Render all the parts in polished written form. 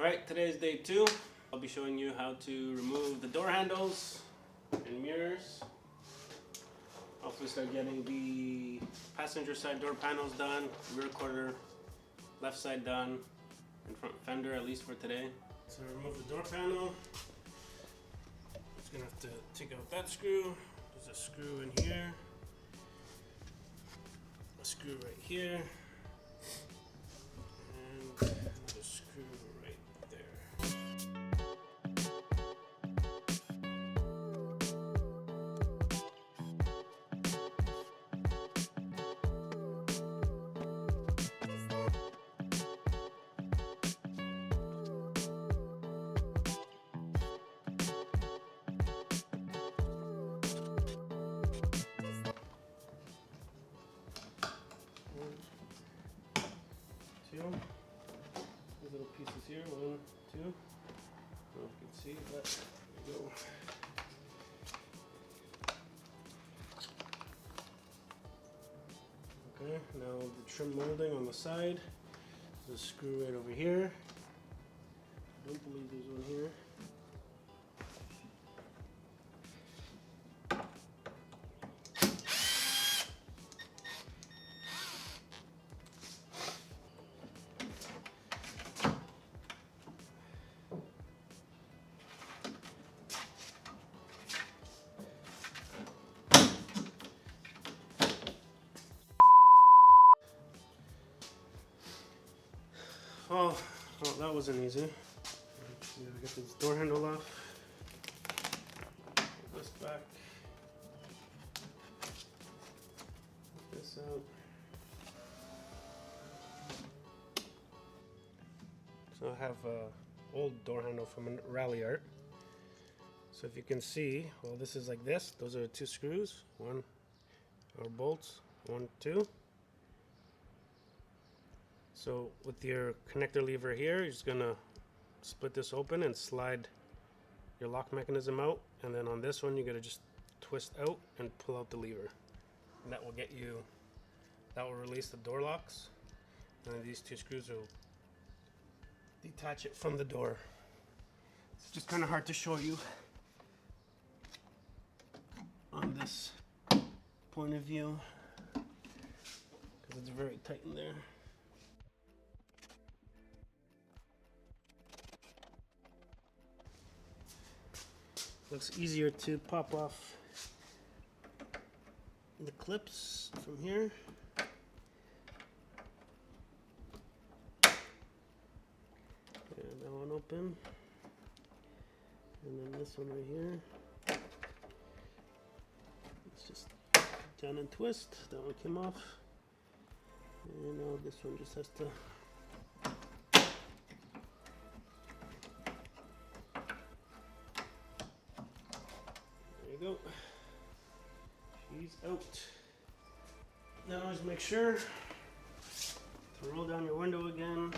Alright, today is day 2. I'll be showing you how to remove the door handles and mirrors. Hopefully start getting the passenger side door panels done, rear quarter, left side done, and front fender at least for today. So remove the door panel. Just gonna have to take out that screw. There's a screw in here. A screw right here. And another screw right there. These little pieces here, 1, 2. I don't know if you can see, but there you go. Okay, now the trim molding on the side. There's a screw right over here. I don't believe there's one here. Oh, that wasn't easy. Gotta get this door handle off. Put this back. Put this out. So I have an old door handle from a rally art. So if you can see, well, this is like this. Those are the 2 screws. One or bolts. 1, 2. So with your connector lever here, you're just gonna split this open and slide your lock mechanism out, and then on this one you're gonna just twist out and pull out the lever, and that will release the door locks, and then these 2 screws will detach it from the door. It's just kind of hard to show you on this point of view because it's very tight in there. Looks easier to pop off the clips from here. Get that one open. And then this one right here. Let's just down and twist. That one came off. And now this one just has to go. She's out. Now just make sure to roll down your window again.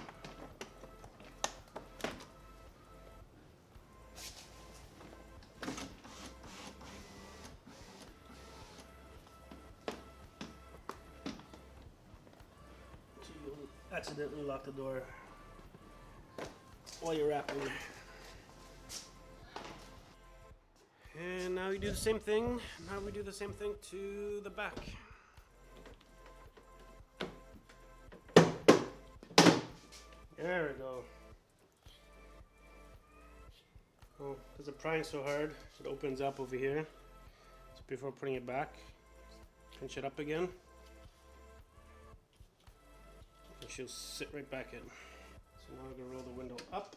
So you don't accidentally lock the door while you're wrapping. And now we do the same thing. Now we do the same thing to the back. There we go. Oh, because the prying so hard, it opens up over here. So before putting it back, pinch it up again. And she'll sit right back in. So now I'm going to roll the window up.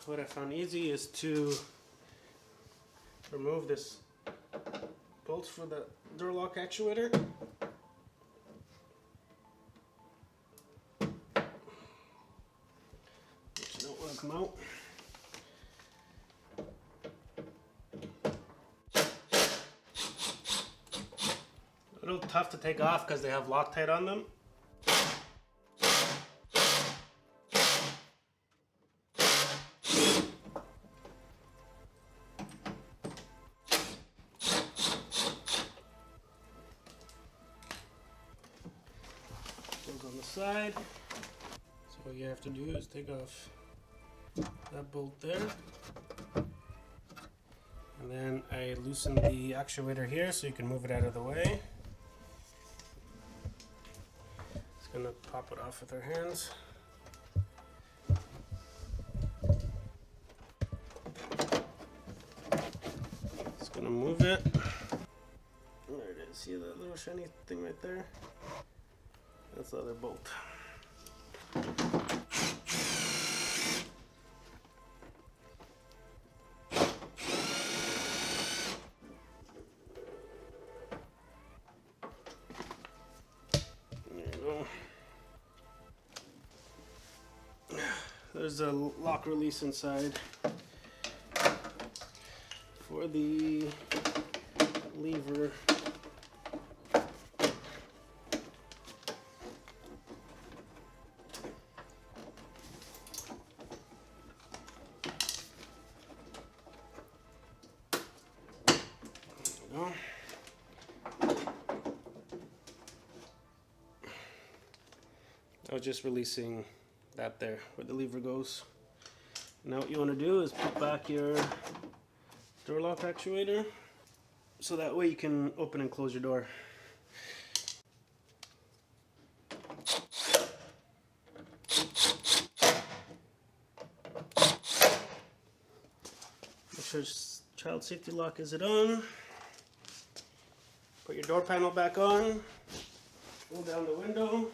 What I found easy is to remove this bolt for the door lock actuator. Which don't want to come out. A little tough to take off because they have Loctite on them. on the side. So what you have to do is take off that bolt there. And then I loosen the actuator here so you can move it out of the way. Just gonna pop it off with our hands. Just gonna move it. There it is. See that little shiny thing right there? That's the other bolt. There's a lock release inside for the lever. I was just releasing that there where the lever goes. Now what you want to do is put back your door lock actuator so that way you can open and close your door. Make sure child safety lock is on. Put your door panel back on. Pull down the window.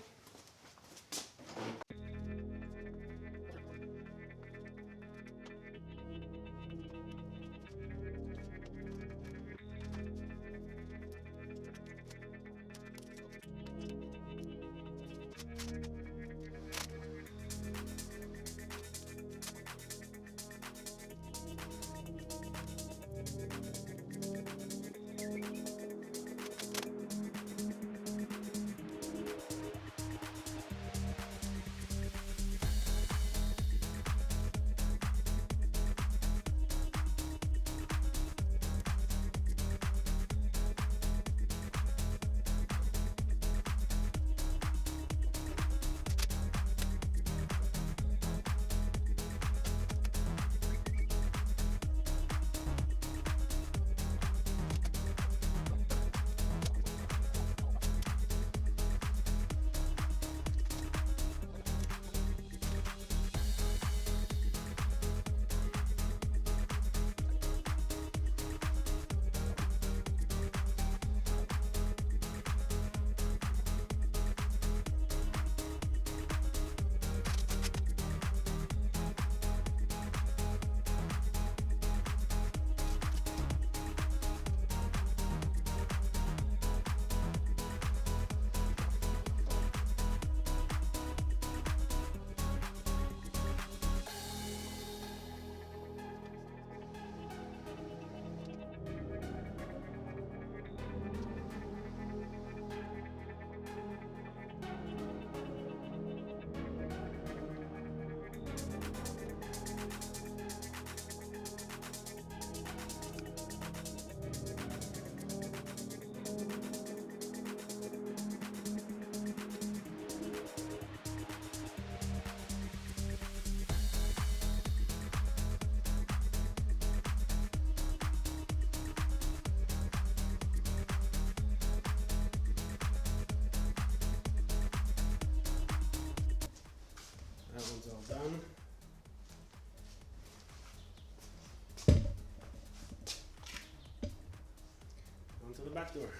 That one's all done. On to the back door.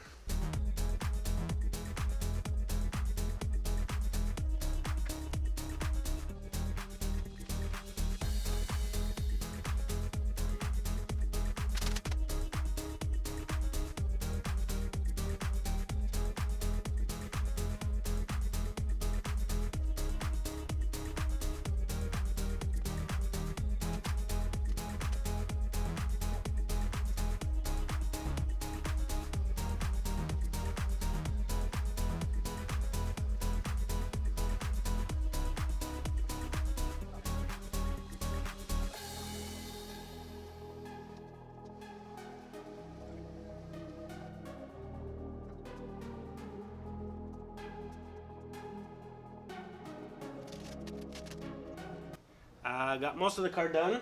I got most of the car done.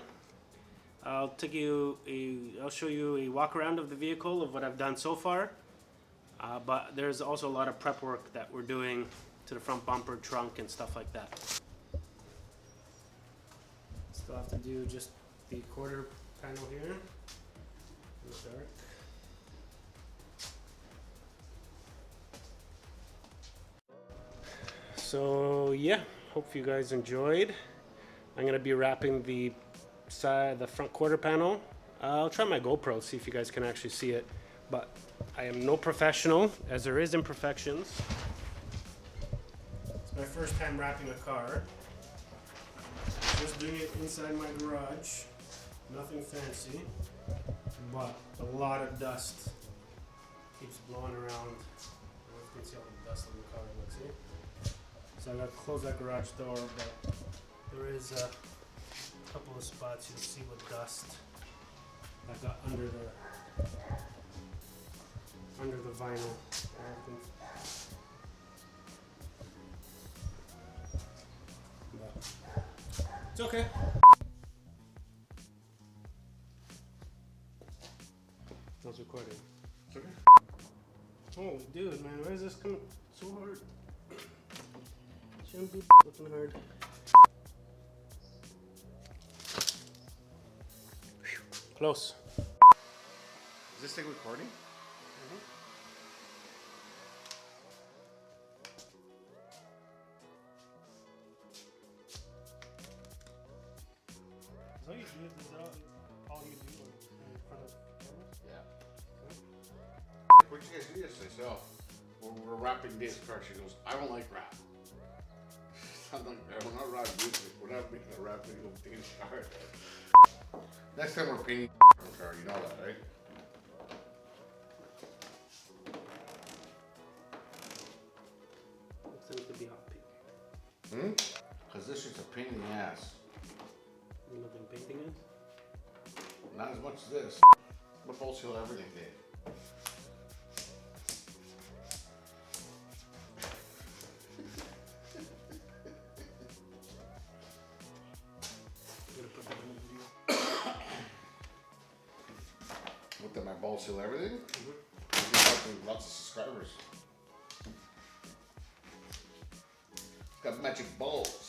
I'll show you a walk around of the vehicle of what I've done so far. But there's also a lot of prep work that we're doing to the front bumper, trunk, and stuff like that. Still have to do just the quarter panel here in the dark. So yeah, hope you guys enjoyed. I'm gonna be wrapping the front quarter panel. I'll try my GoPro, see if you guys can actually see it, but I am no professional, as there is imperfections. It's my first time wrapping a car. Just doing it inside my garage. Nothing fancy, but a lot of dust keeps blowing around. You can see all the dust on the car, let's see. So I gotta close that garage door, but there is a couple of spots you'll see with dust that got under the vinyl. But it's okay. I was recording. It's okay. Oh, dude, man, why is this coming so hard? Shouldn't be looking hard. Whew. Close. Is this thing recording? Is all you do? Is that all you do in front of cameras? Yeah. What did you guys do yesterday? So we're wrapping Dave's car. She goes, I don't like wrap. I'm like, we're not wrapping music. We're not making a wrap video of Dave's car. Next time we're painting the car, you know that, right? Seems to be hot pink. Because this shit's a pain in the ass. You know what painting is? Not as much as this. But both seal everything, Dave. What, that my balls seal everything? Lots of subscribers. Got magic balls.